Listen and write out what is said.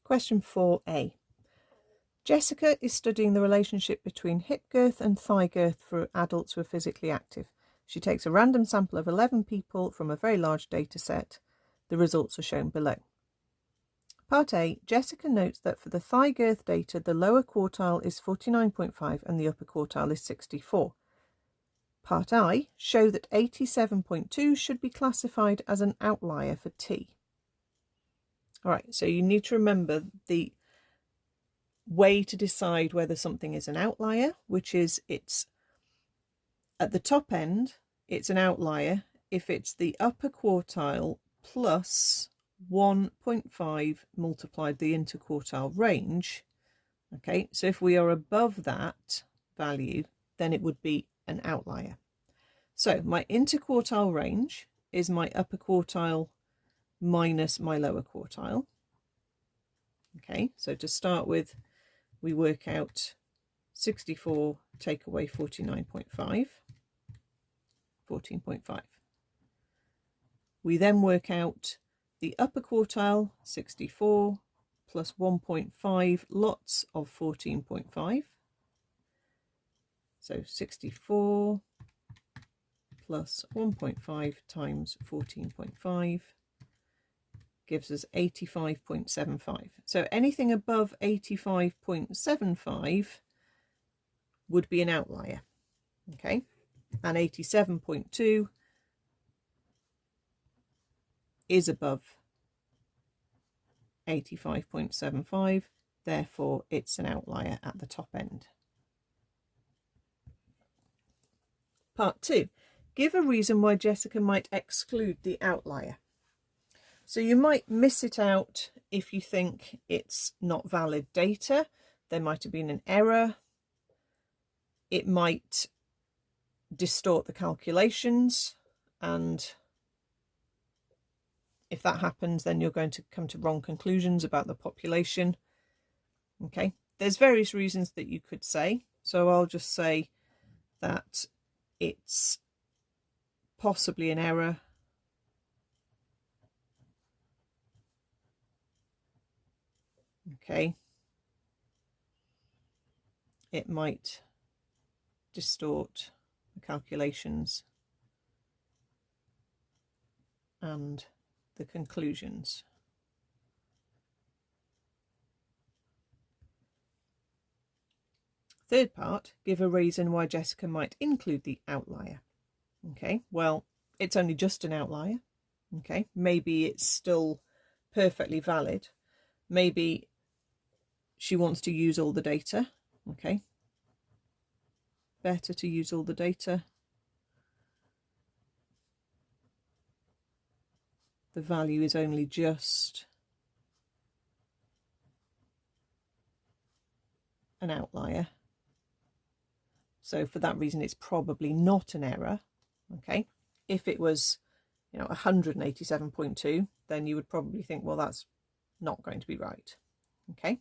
Question 4a. Jessica is studying the relationship between hip girth and thigh girth for adults who are physically active. She takes a random sample of 11 people from a very large data set. The results are shown below. Part A, Jessica notes that for the thigh girth data, the lower quartile is 49.5 and the upper quartile is 64. Part I, show that 87.2 should be classified as an outlier for T. All right, so you need to remember the way to decide whether something is an outlier, which is it's at the top end, it's an outlier if it's the upper quartile plus 1.5 multiplied the interquartile range. Okay, so if we are above that value, then it would be an outlier. So my interquartile range is my upper quartile minus my lower quartile. Okay, so to start with, we work out 64, take away 49.5, 14.5. We then work out the upper quartile, 64, plus 1.5 lots of 14.5. So 64 plus 1.5 times 14.5 gives us 85.75. So anything above 85.75 would be an outlier. Okay, and 87.2 is above 85.75, therefore it's an outlier at the top end. Part 2. Give a reason why Jessica might exclude the outlier. So you might miss it out if you think it's not valid data. There might have been an error. It might distort the calculations, and if that happens, then you're going to come to wrong conclusions about the population. Okay, there's various reasons that you could say. So I'll just say that it's possibly an error. Okay, it might distort the calculations and the conclusions. Third part, give a reason why Jessica might include the outlier. Okay, well, it's only just an outlier. Okay, maybe it's still perfectly valid. Maybe she wants to use all the data. Okay, better to use all the data. The value is only just an outlier. So for that reason, it's probably not an error. Okay, if it was, 187.2, then you would probably think, well, that's not going to be right. Okay.